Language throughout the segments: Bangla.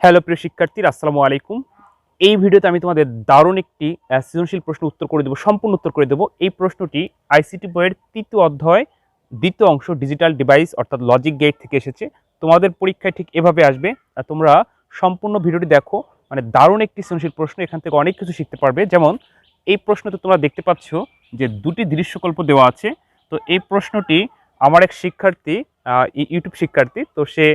হ্যালো প্রিয় শিক্ষার্থীরা, আসসালামু আলাইকুম। এই ভিডিওতে আমি তোমাদের দারুণ একটি সৃজনশীল প্রশ্ন উত্তর করে দেবো, সম্পূর্ণ উত্তর করে দেবো। এই প্রশ্নটি আইসিটি বইয়ের ৩য় অধ্যায় ২য় অংশ ডিজিটাল ডিভাইস অর্থাৎ লজিক গেট থেকে এসেছে। তোমাদের পরীক্ষায় ঠিক এভাবে আসবে। তোমরা সম্পূর্ণ ভিডিওটি দেখো, মানে দারুণ একটি সৃজনশীল প্রশ্ন, এখান থেকে অনেক কিছু শিখতে পারবে। যেমন এই প্রশ্নতে তোমরা দেখতে পাচ্ছ যে দুটি দৃশ্যকল্প দেওয়া আছে। তো এই প্রশ্নটি আমার এক শিক্ষার্থী, ইউটিউব শিক্ষার্থী, তো সে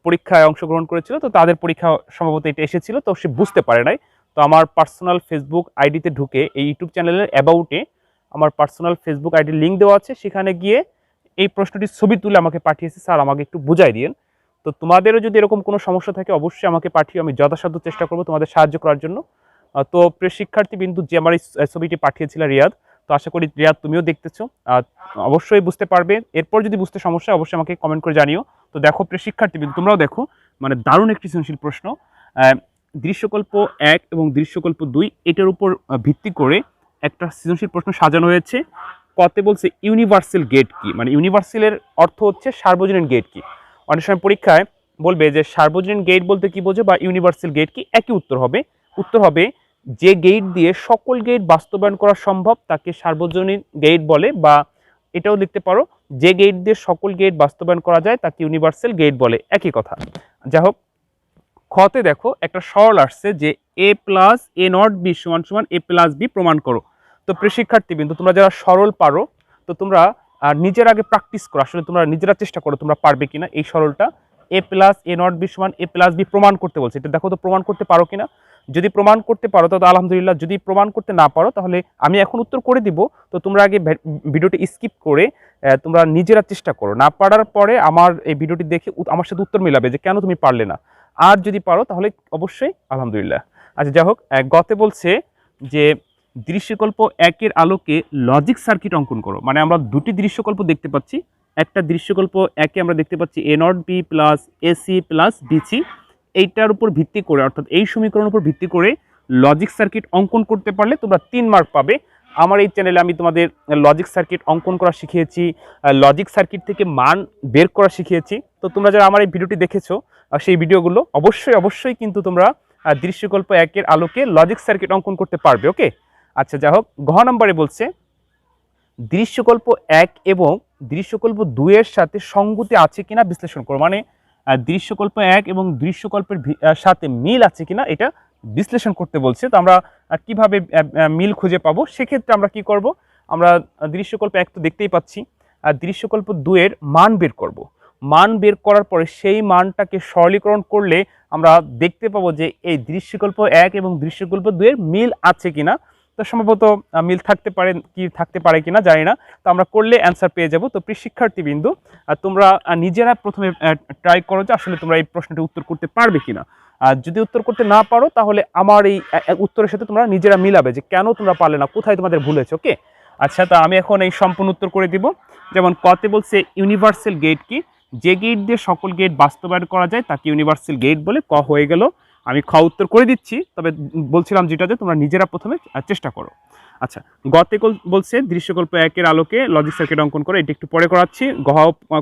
পরীক্ষায় অংশগ্রহণ করেছিল, তো তাদের পরীক্ষা সম্ভবত এটা এসেছিল, তো সে বুঝতে পারে নাই। তো আমার পার্সোনাল ফেসবুক আইডিতে ঢুকে এই ইউটিউব চ্যানেলের অ্যাবাউটে আমার পার্সোনাল ফেসবুক আইডির লিঙ্ক দেওয়া আছে, সেখানে গিয়ে এই প্রশ্নটির ছবি তুলে আমাকে পাঠিয়েছে, স্যার আমাকে একটু বুঝাই দিন। তো তোমাদেরও যদি এরকম কোনো সমস্যা থাকে অবশ্যই আমাকে পাঠিয়ে, আমি যথাসাধ্য চেষ্টা করবো তোমাদের সাহায্য করার জন্য। তো প্রিয় শিক্ষার্থী বিন্দু যে আমার এই ছবিটি পাঠিয়েছিল রিয়াদ, তো আশা করি রিয়াদ তুমিও দেখতেছো, অবশ্যই বুঝতে পারবে। এরপর যদি বুঝতে সমস্যা অবশ্যই আমাকে কমেন্ট করে জানিও। তো দেখো প্রিয় শিক্ষার্থী বিন্দু, তোমরাও দেখো, মানে দারুণ একটি সৃজনশীল প্রশ্ন। দৃশ্যকল্প 1 এবং দৃশ্যকল্প 2 এটার উপর ভিত্তি করে একটা সৃজনশীল প্রশ্ন সাজানো হয়েছে। কতে বলছে ইউনিভার্সাল গেট কি, মানে ইউনিভার্সালের অর্থ হচ্ছে সার্বজনীন গেট কি। অনেক সময় পরীক্ষায় বলবে যে সার্বজনীন গেট বলতে কি বোঝো বা ইউনিভার্সাল গেট কি, একই উত্তর হবে। উত্তর হবে যে গেট দিয়ে সকল গেট বাস্তবায়ন করা সম্ভব তাকে সার্বজনীন গেট বলে, বা এটাও লিখতে পারো যে গেট দিয়ে সকল গেট বাস্তবায়ন করা যায় তাকে ইউনিভার্সাল গেট বলে, একই কথা। যাই হোক, খতে দেখো একটা সরল আসছে যে এ প্লাস এ নট বি সমান সমান এ প্লাস বি প্রমাণ করো। তো প্রিয় শিক্ষার্থী বিন্দু, তোমরা যারা সরল পারো, তো তোমরা নিজের আগে প্র্যাকটিস করো, আসলে তোমরা নিজেরা চেষ্টা করো তোমরা পারবে কিনা এই সরলটা। এ প্লাস এ নট বি সমান এ প্লাস বি প্রমাণ করতে বলছে, এটা দেখো তো প্রমাণ করতে পারো কিনা। যদি প্রমাণ করতে পারো তাহলে আলহামদুলিল্লাহ, যদি প্রমাণ করতে না পারো তাহলে আমি এখন উত্তর করে দিব। তো তোমরা আগে ভিডিওটি স্কিপ করে তোমরা নিজেরা চেষ্টা করো, না পারার পরে আমার এই ভিডিওটি দেখে আমার সাথে উত্তর মিলাবে যে কেন তুমি পারলে না। আর যদি পারো তাহলে অবশ্যই আলহামদুলিল্লাহ। আচ্ছা যাই হোক, গতে বলছে যে দৃশ্যকল্প 1-এর আলোকে লজিক সার্কিট অঙ্কন করো। মানে আমরা দুটি দৃশ্যকল্প দেখতে পাচ্ছি। একটা দৃশ্যকল্প 1-এ আমরা দেখতে পাচ্ছি A not B plus AC plus BC, এইটার উপর ভিত্তি করে অর্থাৎ এই সমীকরণের উপর ভিত্তি করে লজিক সার্কিট অঙ্কন করতে পারলে তোমরা 3 মার্ক পাবে। আমার এই চ্যানেলে আমি তোমাদের লজিক সার্কিট অঙ্কন করা শিখিয়েছি, লজিক সার্কিট থেকে মান বের করা শিখিয়েছি। তো তোমরা যারা আমার এই ভিডিওটি দেখেছো সেই ভিডিওগুলো অবশ্যই কিন্তু তোমরা দৃশ্যকল্প 1-এর আলোকে লজিক সার্কিট অঙ্কন করতে পারবে। ওকে, আচ্ছা যাই হোক, ঘ নম্বরে বলছে দৃশ্যকল্প 1 এবং দৃশ্যকল্প 2 এর সাথে সঙ্গতি আছে কিনা বিশ্লেষণ করো। মানে দৃশ্যকল্প 1 এবং দৃশ্যকল্পের সাথে মিল আছে কিনা এটা বিশ্লেষণ করতে বলছে। তো আমরা কিভাবে মিল খুঁজে পাবো, সেক্ষেত্রে আমরা কি করব, আমরা দৃশ্যকল্প 1 তো দেখতেই পাচ্ছি, আর দৃশ্যকল্প 2 এর মান বের করব। মান বের করার পরে সেই মানটাকে সরলীকরণ করলে আমরা দেখতে পাবো যে এই দৃশ্যকল্প 1 এবং দৃশ্যকল্প 2 এর মিল আছে কিনা। তো সম্ভবত মিল থাকতে পারে, কি থাকতে পারে কিনা জানি না, তো আমরা করলে অ্যান্সার পেয়ে যাব। তো প্রিয় শিক্ষার্থীবৃন্দ, তোমরা নিজেরা প্রথমে ট্রাই করো যে আসলে তোমরা এই প্রশ্নটি উত্তর করতে পারবে কিনা। আর যদি উত্তর করতে না পারো তাহলে আমার এই উত্তরের সাথে তোমরা নিজেরা মিলাবে যে কেন তোমরা পারলে না, কোথায় তোমাদের ভুল হয়েছে। ওকে, আচ্ছা, তা আমি এখন এই সম্পূর্ণ উত্তর করে দিব। যেমন কতে বলছে ইউনিভার্সাল গেট কি, যে গেট দিয়ে সকল গেট বাস্তবায়ন করা যায় তাকে ইউনিভার্সাল গেট বলে। ক হয়ে গেল, আমি খ উত্তর করে দিচ্ছি, তবে বলছিলাম যেটা যে তোমরা নিজেরা প্রথমে চেষ্টা করো। আচ্ছা, গতে বলছে দৃশ্যকল্প 1-এর আলোকে লজিক সার্কিট অঙ্কন করে, এটি একটু পরে করাচ্ছি, গহ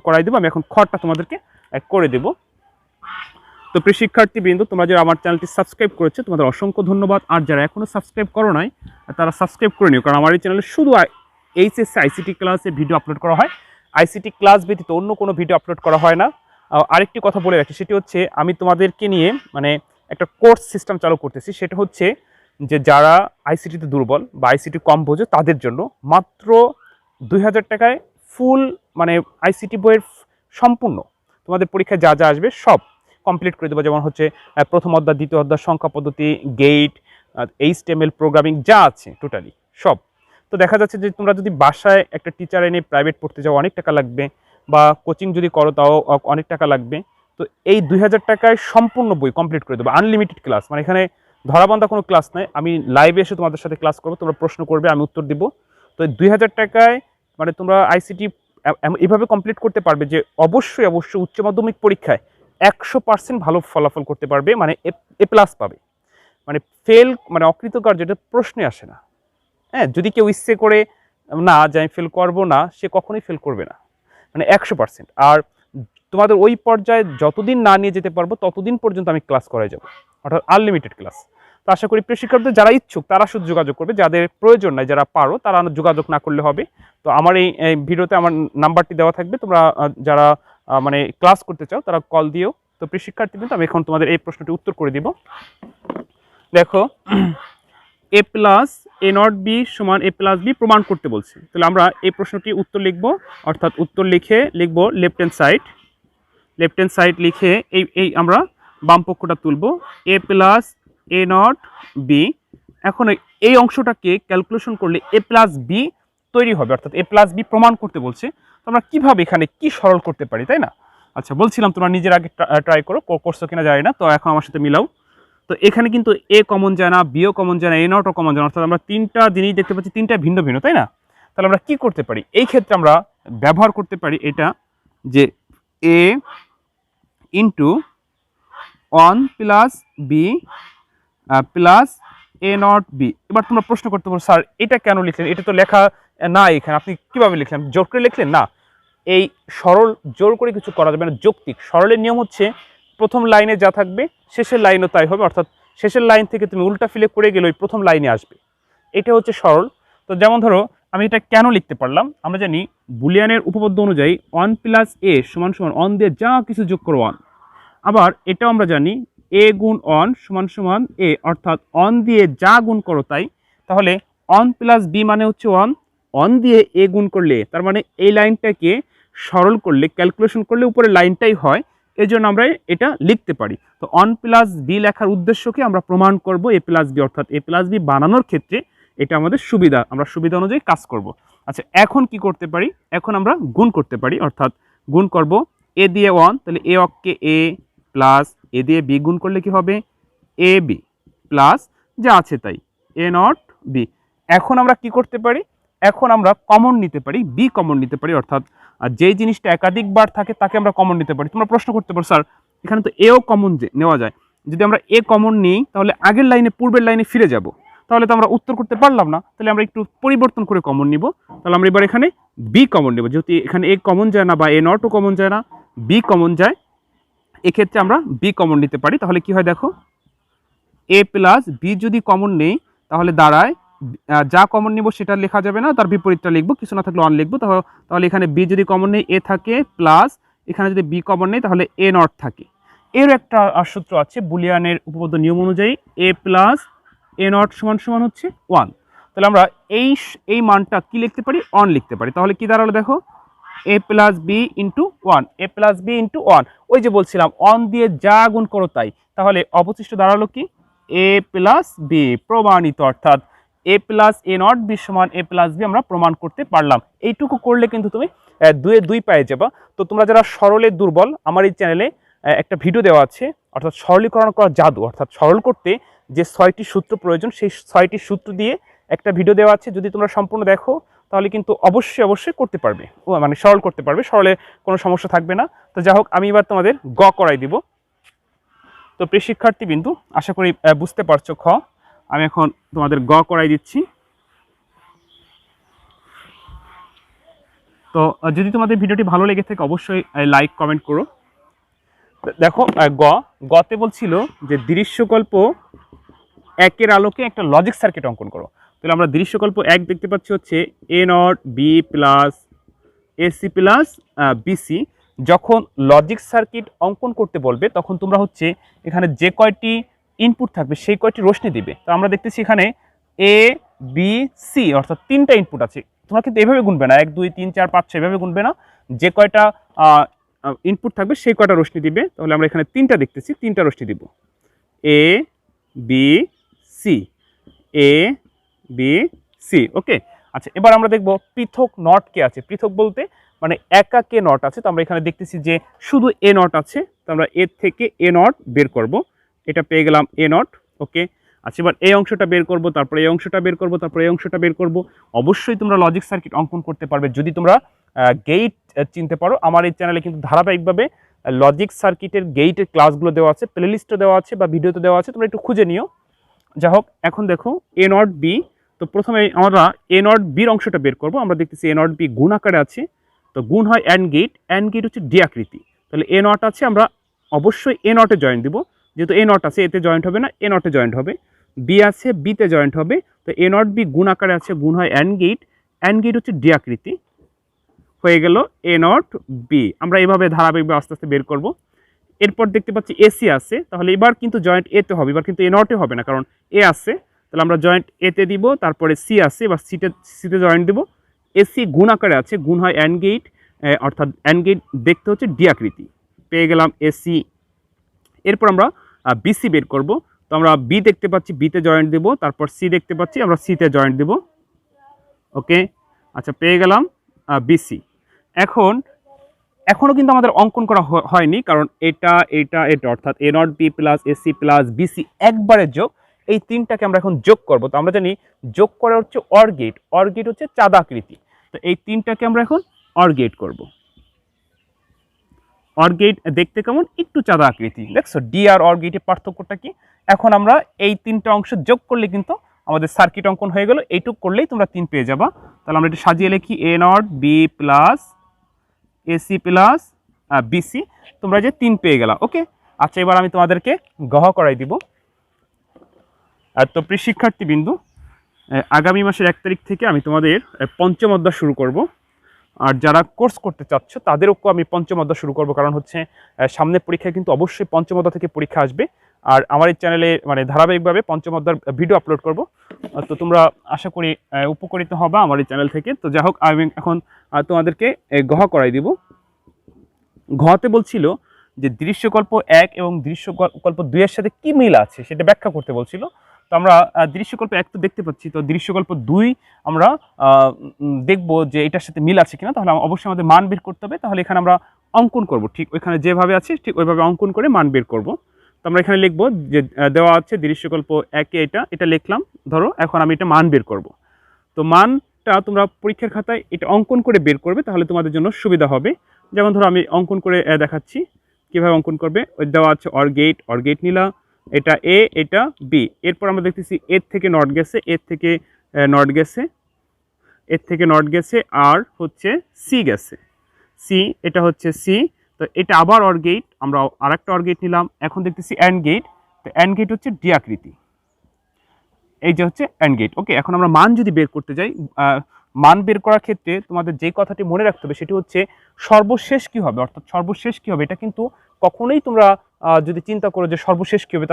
করাই দেবো। আমি এখন খটা তোমাদেরকে করে দেব। তো প্রিয় শিক্ষার্থীবৃন্দ, তোমরা যারা আমার চ্যানেলটি সাবস্ক্রাইব করেছে তোমাদের অসংখ্য ধন্যবাদ, আর যারা এখনও সাবস্ক্রাইব করো নাই তারা সাবস্ক্রাইব করে নিও, কারণ আমার এই চ্যানেলে শুধু এইচএসসি আইসিটি ক্লাসে ভিডিও আপলোড করা হয়, আইসিটি ক্লাস ব্যতীত অন্য কোনো ভিডিও আপলোড করা হয় না। আরেকটি কথা বলে রাখি, সেটি হচ্ছে আমি তোমাদেরকে নিয়ে মানে একটা কোর্স সিস্টেম চালু করতেছি, সেটা হচ্ছে যে যারা আইসিটিতে দুর্বল বা আইসিটি কম বোঝে তাদের জন্য মাত্র 2000 টাকায় ফুল, মানে আইসিটি বইয়ের সম্পূর্ণ তোমাদের পরীক্ষায় যা যা আসবে সব কমপ্লিট করে দেবো। যেমন হচ্ছে প্রথম অধ্যায়, দ্বিতীয় অধ্যায়, সংখ্যা পদ্ধতি, গেট, এইচটিএমএল প্রোগ্রামিং যা আছে টোটালি সব। তো দেখা যাচ্ছে যে তোমরা যদি বাসায় একটা টিচার এনে প্রাইভেট পড়তে যাও অনেক টাকা লাগবে, বা কোচিং যদি করো তাও অনেক টাকা লাগবে। তো এই 2000 টাকায় সম্পূর্ণ বই কমপ্লিট করে দেবো, আনলিমিটেড ক্লাস, মানে এখানে ধরাবান্ধা কোনো ক্লাস নাই, আমি লাইভে এসে তোমাদের সাথে ক্লাস করবো, তোমরা প্রশ্ন করবে আমি উত্তর দিব। তো 2000 টাকায় মানে তোমরা আইসিটি এভাবে কমপ্লিট করতে পারবে যে অবশ্যই উচ্চ মাধ্যমিক পরীক্ষায় 100% ভালো ফলাফল করতে পারবে, মানে এ প্লাস পাবে, মানে ফেল মানে অকৃতকার্য যেটা প্রশ্নে আসে না। হ্যাঁ, যদি কেউ ইচ্ছে করে না যে আমি ফেল করবো না, সে কখনোই ফেল করবে না, মানে 100%। আর তোমাদের ওই পর্যায়ে যতদিন না নিয়ে যেতে পারবো ততদিন পর্যন্ত আমি ক্লাস করাই যাব, অর্থাৎ আনলিমিটেড ক্লাস। তো আশা করি প্রিয় শিক্ষার্থীদের যারা ইচ্ছুক তারা শুধু যোগাযোগ করবে, যাদের প্রয়োজন নাই, যারা পারো তারা যোগাযোগ না করলে হবে। তো আমার এই ভিডিওতে আমার নাম্বারটি দেওয়া থাকবে, তোমরা যারা মানে ক্লাস করতে চাও তারা কল দিও। তো প্রিয় শিক্ষার্থীদের আমি এখন তোমাদের এই প্রশ্নটি উত্তর করে দিব। দেখো, a plus a not B সমান a প্লাস বি প্রমাণ করতে বলছে। তাহলে আমরা এই প্রশ্নটি উত্তর লিখব, অর্থাৎ উত্তর লিখে লিখব লেফট হ্যান্ড সাইড লিখে এই আমরা বাম পক্ষটা তুলব, a plus a not B. এখন এই অংশটাকে ক্যালকুলেশন করলে a প্লাস বি তৈরি হবে, অর্থাৎ a প্লাস বি প্রমাণ করতে বলছে। তো আমরা কীভাবে এখানে কি সরল করতে পারি, তাই না? আচ্ছা, বলছিলাম তোমরা নিজের আগে ট্রাই করো, করছো কিনা জানি না। তো এখন আমার সাথে মিলাও। তো এখানে কিন্তু এ কমন যায় না, বিও কমন যায় না, এ নটও কমন যায় না, অর্থাৎ আমরা তিনটা জিনিস দেখতে পাচ্ছি, তিনটা ভিন্ন ভিন্ন, তাই না? তাহলে আমরা কি করতে পারি এই ক্ষেত্রে? আমরা ব্যবহার করতে পারি এটা যে A into 1 plus B plus A not B. এবার তোমরা প্রশ্ন করতে পারো, স্যার এটা কেন লিখলেন? এটা তো লেখা না এখানে, আপনি কিভাবে লিখলেন? জোর করে লিখলেন? না, এই সরল জোর করে কিছু করা যাবে না, যৌক্তিক। সরলের নিয়ম হচ্ছে প্রথম লাইনে যা থাকবে শেষের লাইনও তাই হবে, অর্থাৎ শেষের লাইন থেকে তুমি উল্টা ফিলে করে গেলে ওই প্রথম লাইনে আসবে, এটা হচ্ছে সরল। তো যেমন ধরো আমি এটা কেন লিখতে পারলাম, আমরা জানি বুলিয়ানের উপপাদ্য অনুযায়ী 1 প্লাস এ সমান সমান 1 দিয়ে যা কিছু যোগ করো 1। আবার এটাও আমরা জানি এ গুণ 1 সমান সমান এ, অর্থাৎ 1 দিয়ে যা গুণ করো তাই। তাহলে 1 প্লাস বি মানে হচ্ছে 1 দিয়ে এ গুণ করলে, তার মানে এই লাইনটাকে সরল করলে ক্যালকুলেশন করলে উপরে লাইনটাই হয়, এই জন্য আমরা এটা লিখতে পারি। তো 1 প্লাস বি লেখার উদ্দেশ্যকে আমরা প্রমাণ করব এ প্লাস বি, অর্থাৎ এ প্লাস বি বানানোর ক্ষেত্রে এটা আমাদের সুবিধা, আমরা সুবিধা অনুযায়ী কাজ করব। আচ্ছা, এখন কি করতে পারি? এখন আমরা গুণ করতে পারি, অর্থাৎ গুণ করব এ দিয়ে 1, তাহলে এ অক্ষে এ প্লাস এ দিয়ে বি গুণ করলে কি হবে? এ বি প্লাস যা আছে তাই এ নট বি। এখন আমরা কি করতে পারি? এখন আমরা কমন নিতে পারি, বি কমন নিতে পারি, অর্থাৎ যেই জিনিসটা একাধিকবার থাকে তাকে আমরা কমন নিতে পারি। তোমরা প্রশ্ন করতে পারো, স্যার এখানে তো এও কমন নেওয়া যায়, যদি আমরা এ কমন নিই তাহলে আগের লাইনে পূর্বের লাইনে ফিরে যাব, তাহলে তো আমরা উত্তর করতে পারলাম না। তাহলে আমরা একটু পরিবর্তন করে কমন নিব, তাহলে আমরা এবার এখানে বি কমন নেব। যেহেতু এখানে এ কমন যায় না বা এ নটও কমন যায় না, বি কমন যায়, এক্ষেত্রে আমরা বি কমন নিতে পারি। তাহলে কি হয় দেখো, এ প্লাস বি যদি কমন নেই তাহলে দাঁড়ায় যা কমন নিব সেটা লেখা যাবে না, তার বিপরীতটা লিখবো, কিছু না থাকলে 1 লিখবো। তাহলে এখানে বি যদি কমন নেই এ থাকে, প্লাস এখানে যদি বি কমন নেই তাহলে এ নট থাকে। এর একটা সূত্র আছে বুলিয়ানের উপপাদ্য নিয়ম অনুযায়ী, এ প্লাস এ নট সমান সমান হচ্ছে 1। তাহলে আমরা এই মানটা কি লিখতে পারি? 1 লিখতে পারি। তাহলে কি দাঁড়ালো দেখো, A plus B into 1, A plus B into 1। ওই যে বলছিলাম 1 দিয়ে যা গুণ করো তাই, তাহলে অবশিষ্ট দাঁড়ালো কি? এ প্লাস বি প্রমাণিত, অর্থাৎ এ প্লাস এ নট বি সমান এ প্লাস বি আমরা প্রমাণ করতে পারলাম। এইটুকু করলে কিন্তু তুমি 2 পেয়ে যাবা। তো তোমরা যারা সরলে দুর্বল, আমার এই চ্যানেলে একটা ভিডিও দেওয়া আছে, অর্থাৎ সরলীকরণ করা জাদু, অর্থাৎ সরল করতে যে 6টি সূত্র প্রয়োজন সেই 6টি সূত্র দিয়ে একটা ভিডিও দেওয়া আছে। যদি তোমরা সম্পূর্ণ দেখো তাহলে কিন্তু অবশ্যই করতে পারবে, মানে সরল করতে পারবে, সরলে কোনো সমস্যা থাকবে না। তো যাই হোক, আমি এবার তোমাদের গ করাই দিব। তো প্রিয় শিক্ষার্থী বিন্দু, আশা করি বুঝতে পারছো। খ আমি এখন তোমাদের গ করাই দিচ্ছি। তো যদি তোমাদের ভিডিওটি ভালো লেগে থাকে অবশ্যই লাইক কমেন্ট করো। দেখো গতে বলছিল যে দৃশ্যকল্প 1-এর আলোকে একটা লজিক সার্কিট অঙ্কন করো। তাহলে আমরা দৃশ্যকল্প 1 দেখতে পাচ্ছি হচ্ছে A not B plus AC plus BC. যখন লজিক সার্কিট অঙ্কন করতে বলবে তখন তোমরা হচ্ছে এখানে যে কয়টি ইনপুট থাকবে সেই কয়টি রশ্মি দিবে। তো আমরা দেখতেছি এখানে এ বি সি, অর্থাৎ 3টা ইনপুট আছে। তোমরা কিন্তু এভাবে গুনবে না 1 2 3 4 5 6 এভাবে গুনবে না, যে কয়টা ইনপুট থাকবে সেই কয়টা রশ্মি দিবে। তাহলে আমরা এখানে 3টা দেখতেছি, 3টা রশ্মি দিব, A B C, A B C. ওকে, আচ্ছা এবার আমরা দেখব পৃথক নট কে আছে। পৃথক বলতে মানে একা কে নট আছে। তো আমরা এখানে দেখতেছি যে শুধু এ নট আছে, তো আমরা এর থেকে এ নট বের করব, এটা পেয়ে গেলাম এ নট। ওকে, আচ্ছা এবার এই অংশটা বের করব, তারপরে এই অংশটা বের করব, তারপরে এই অংশটা বের করব। অবশ্যই তোমরা লজিক সার্কিট অঙ্কন করতে পারবে যদি তোমরা গেইট চিনতে পারো। আমার এই চ্যানেলে কিন্তু ধারাবাহিকভাবে লজিক সার্কিটের গেইটের ক্লাসগুলো দেওয়া আছে, প্লেলিস্টে দেওয়া আছে বা ভিডিওতে দেওয়া আছে, তোমরা একটু খুঁজে নিও। যা হোক, এখন দেখো এ নট বি। তো প্রথমে আমরা এ নট বির অংশটা বের করব। আমরা দেখতেছি এ নট বি গুণ আকারে আছে, তো গুণ হয় অ্যান্ড গেট হচ্ছে ডি আকৃতি। তো তাহলে এ নট আছে, আমরা অবশ্যই এ নটে জয়েন্ট দিব, যেহেতু এ নট আছে এতে জয়েন্ট হবে না, এ নটে জয়েন্ট হবে। বি আছে, বিতে জয়েন্ট হবে, তো এ নট বি গুণ আকারে আছে, গুণ হয় অ্যান্ড গেট হচ্ছে ডি আকৃতি, হয়ে গেল এ নট বি। আমরা এভাবে ধারাবাহিকভাবে আস্তে আস্তে বের করব। এরপর দেখতে পাচ্ছি এসি আছে, তাহলে এবার কিন্তু জয়েন্ট এতে হবে, এবার কিন্তু এ নটে হবে না, কারণ এ আছে, তাহলে আমরা জয়েন্ট এতে দিব। তারপরে সি আছে, এবার সিতে জয়েন্ট দিব। এসি গুণ আকারে আছে, গুণ হয় অ্যান্ড গেট, অর্থাৎ অ্যান্ড গেট দেখতে হচ্ছে ডি আকৃতি, পেয়ে গেলাম এসি। এরপর আমরা বিসি বের করব। তো আমরা বি দেখতে পাচ্ছি, বিতে জয়েন্ট দেব, তারপর সি দেখতে পাচ্ছি, আমরা সিতে জয়েন্ট দেব। ওকে, আচ্ছা, পেয়ে গেলাম বিসি। এখনও কিন্তু আমাদের অঙ্কন করা হয়নি, কারণ এটা এটা এটা অর্থাৎ A not B plus AC plus BC একবারে যোগ, এই তিনটাকে আমরা এখন যোগ করব। তো আমরা জানি যোগ করা হচ্ছে অর গেট হচ্ছে চাঁদা আকৃতি, তো এই তিনটাকে আমরা এখন অর গেট করব। অর গেট দেখতে কেমন, একটু চাঁদা আকৃতি, দেখছো ডি আর অর গেটের পার্থক্যটা কি। এখন আমরা এই তিনটা অংশ যোগ করলে কিন্তু আমাদের সার্কিট অঙ্কন হয়ে গেল, এইটুক করলেই তোমরা 3 পেয়ে যাবা। তাহলে আমরা এটা সাজিয়ে লিখি, A not B plus AC plus BC, তোমরা যে 3 পেয়ে গেলা। ওকে, আচ্ছা, এবার আমি তোমাদেরকে গহ করাই দিব। তো প্রিয় শিক্ষার্থী বিন্দু, আগামী মাসের 1 তারিখ থেকে আমি তোমাদের পঞ্চম অধ্যায় শুরু করব। আর যারা কোর্স করতে চাচ্ছ তাদেরও আমি পঞ্চম অধ্যায় শুরু করব, কারণ হচ্ছে সামনের পরীক্ষায় কিন্তু অবশ্যই পঞ্চম অধ্যায় থেকে পরীক্ষা আসবে। আর আমার এই চ্যানেলে মানে ধারাবাহিকভাবে পঞ্চম অধ্যায়ের ভিডিও আপলোড করব, তো তোমরা আশা করি উপকৃত হবা আমার এই চ্যানেল থেকে। তো যাই হোক, আমি এখন তোমাদেরকে গহ করাই দিব। ঘতে বলছিল যে দৃশ্যকল্প 1 এবং দৃশ্যকল্প 2 এর সাথে কি মিল আছে সেটা ব্যাখ্যা করতে বলছিল। তো আমরা দৃশ্যকল্প 1 তো দেখতে পাচ্ছি, তো দৃশ্যকল্প 2 আমরা দেখব যে এটার সাথে মিল আছে কিনা। তাহলে অবশ্যই আমাদের মান বের করতে হবে, তাহলে এখানে আমরা অঙ্কন করব, ঠিক ওইখানে যেভাবে আছে ঠিক ওইভাবে অঙ্কন করে মান বের করব। তো আমরা এখানে লিখব যে দেওয়া আছে দৃশ্যকল্প 1-এ এটা লিখলাম, ধরো এখন আমি এটা মান বের করব। তো মানটা তোমরা পরীক্ষার খাতায় এটা অঙ্কন করে বের করবে, তাহলে তোমাদের জন্য সুবিধা হবে। যেমন ধরো আমি অঙ্কন করে দেখাচ্ছি কীভাবে অঙ্কন করবে। ওই দেওয়া আছে অর গেট নিলা, এটা এ এটা বি। এরপর আমরা দেখতেছি এর থেকে নট গেছে, এর থেকে নট গেছে, এর থেকে নট গেছে, আর হচ্ছে সি গেছে, সি, এটা হচ্ছে সি। তো এটা আবার অর গেট, আমরা আরেকটা অর গেট নিলাম। এখন দেখতেছি অ্যান্ড গেট, তো অ্যান্ড গেট হচ্ছে ডি আকৃতি, এই যে হচ্ছে অ্যান্ড গেট। ওকে, এখন আমরা মান যদি বের করতে যাই, মান বের করার ক্ষেত্রে তোমাদের যে কথাটি মনে রাখতে হবে সেটি হচ্ছে সর্বশেষ কি হবে, অর্থাৎ সর্বশেষ কি হবে। এটা কিন্তু কখনোই তোমরা যদি চিন্তা করো যে সর্বশেষ কি হবে,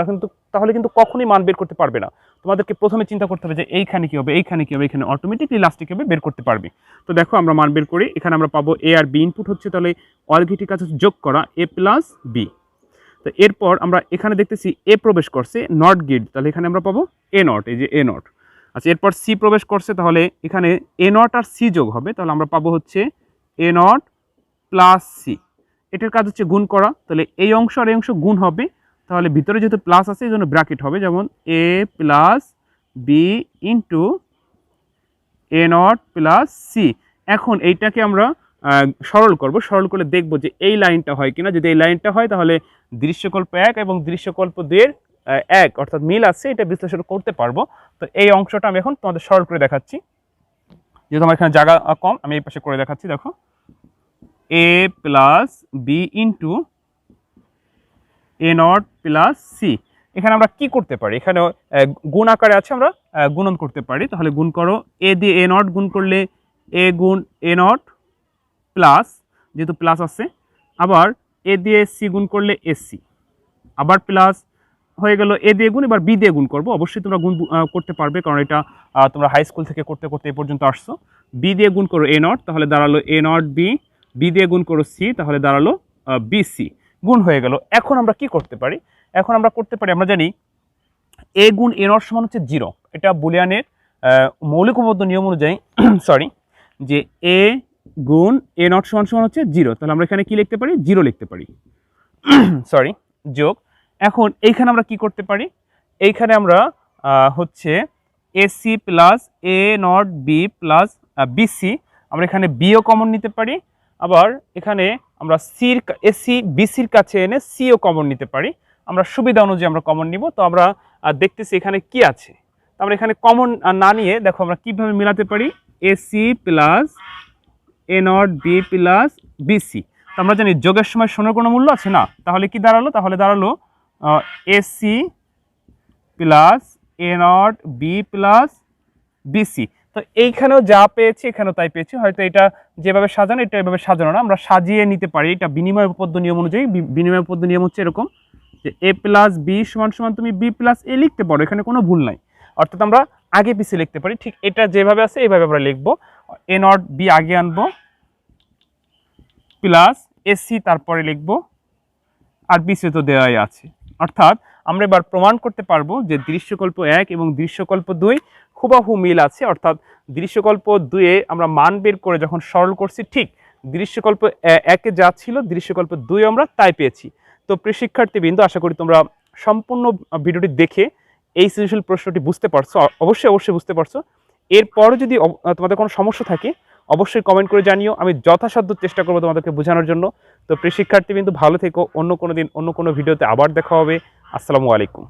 তাহলে কিন্তু কখনোই মান বের করতে পারবে না। তোমাদেরকে প্রথমে চিন্তা করতে হবে যে এইখানে কি হবে, এইখানে কি হবে, এখানে অটোমেটিকলি লাস্টে কি হবে বের করতে পারবে। তো দেখো আমরা মান বের করি, এখানে আমরা পাবো এ আর বি ইনপুট হচ্ছে, তাহলে অর গেটের কাছে যোগ করা এ প্লাস বি। তো এরপর আমরা এখানে দেখতেছি এ প্রবেশ করছে, নট গেট, তাহলে এখানে আমরা পাবো এ নট, এই যে এ নট। আচ্ছা, এরপর সি প্রবেশ করছে, তাহলে এখানে এ নট আর সি যোগ হবে, তাহলে আমরা পাবো হচ্ছে এ নট প্লাস সি। এটার কাজ হচ্ছে গুণ করা, তাহলে এই অংশ আর এই অংশ গুণ হবে, তাহলে ভিতরে যেহেতু প্লাস আছে এই জন্য ব্র্যাকেট হবে, যেমন A plus B into A not plus C. এখন এইটাকে আমরা সরল করব, সরল করে দেখব যে এই লাইনটা হয় কিনা। যদি এই লাইনটা হয় তাহলে দৃশ্যকল্প 1 এবং দৃশ্যকল্প 2 এর 1 অর্থাৎ মিল আছে, এটা বিশ্লেষণ করতে পারবো। তো এই অংশটা আমি এখন তোমাদের সরল করে দেখাচ্ছি, যেহেতু আমার এখানে জায়গা কম, আমি এই পাশে করে দেখাচ্ছি। দেখো, A plus B into A not plus C. এখানে আমরা কি করতে পারি, এখানে গুণ আকারে আছে, আমরা গুণন করতে পারি। তাহলে গুণ করো, এ দিয়ে এ নট গুণ করলে এ গুণ এ নট প্লাস, যেহেতু প্লাস আছে, আবার এ দিয়ে সি গুণ করলে এসি, আবার প্লাস হয়ে গেল এ দিয়ে গুণ। এবার বি দিয়ে গুণ করবো, অবশ্যই তোমরা গুণ করতে পারবে, কারণ এটা তোমরা হাই স্কুল থেকে করতে করতে এই পর্যন্ত আসছো। বি দিয়ে গুণ করো এ নট, তাহলে দাঁড়ালো এ নট বি। বি দিয়ে গুণ করো সি, তাহলে দাঁড়ালো বিসি, গুণ হয়ে গেল। এখন আমরা কি করতে পারি, এখন আমরা করতে পারি, আমরা জানি এ গুণ এ নট সমান হচ্ছে 0, এটা বুলিয়ানের মৌলিক উপপাদ্য নিয়ম অনুযায়ী সরি, যে এ গুণ এ নট সমান সমান হচ্ছে 0, তাহলে আমরা এখানে কি লিখতে পারি, 0 লিখতে পারি, সরি, যোগ। এখন এইখানে আমরা কি করতে পারি, এইখানে আমরা হচ্ছে AC plus A not B plus BC, আমরা এখানে বিও কমন নিতে পারি, আবার এখানে আমরা সির এসি বিসির কাছে এনে সিও কমন নিতে পারি। আমরা সুবিধা অনুযায়ী আমরা কমন নিব। তো আমরা দেখতেছি এখানে কি আছে, আমরা এখানে কমন না নিয়ে দেখো আমরা কিভাবে মিলাতে পারি, AC plus A not B plus BC. তো আমরা জানি যোগের সময় শূন্যের কোনো মূল্য আছে না, তাহলে কি দাঁড়ালো, তাহলে দাঁড়ালো AC plus A0 B plus BC। তো এইখানেও যা পেয়েছি এখানেও তাই পেয়েছি, হয়তো এটা যেভাবে সাজানো এটা এভাবে সাজানো না, আমরা সাজিয়ে নিতে পারি। এটা বিনিময় উপপাদ্য নিয়ম অনুযায়ী, বিনিময় উপপাদ্য নিয়ম হচ্ছে এরকম যে A প্লাস B সমান সমান তুমি B প্লাস A লিখতে পারো, এখানে কোনো ভুল নাই, অর্থাৎ আমরা আগে পিছিয়ে লিখতে পারি। ঠিক এটা যেভাবে আছে এইভাবে আমরা লিখবো, A0 B আগে আনবো প্লাস AC তারপরে লিখবো, আর BC তো দেওয়াই আছে। অর্থাৎ আমরা এবার প্রমাণ করতে পারবো যে দৃশ্যকল্প 1 এবং দৃশ্যকল্প 2 হুবহু মিল আছে। অর্থাৎ দৃশ্যকল্প 2 এ আমরা মান বের করে যখন সরল করছি, ঠিক দৃশ্যকল্প 1 এ যা ছিল দৃশ্যকল্প 2 আমরা তাই পেয়েছি। তো প্রিয় শিক্ষার্থীবৃন্দ, আশা করি তোমরা সম্পূর্ণ ভিডিওটি দেখে এই সৃজনশীল প্রশ্নটি বুঝতে পারছো, অবশ্যই বুঝতে পারছো। এরপরও যদি তোমাদের কোনো সমস্যা থাকে অবশ্যই কমেন্ট করে জানিও, আমি যথাসাধ্য চেষ্টা করবো তোমাদেরকে বোঝানোর জন্য। তো প্রিয় শিক্ষার্থী কিন্তু ভালো থেকো, অন্য কোনো দিন অন্য কোনো ভিডিওতে আবার দেখা হবে। আসসালামু আলাইকুম।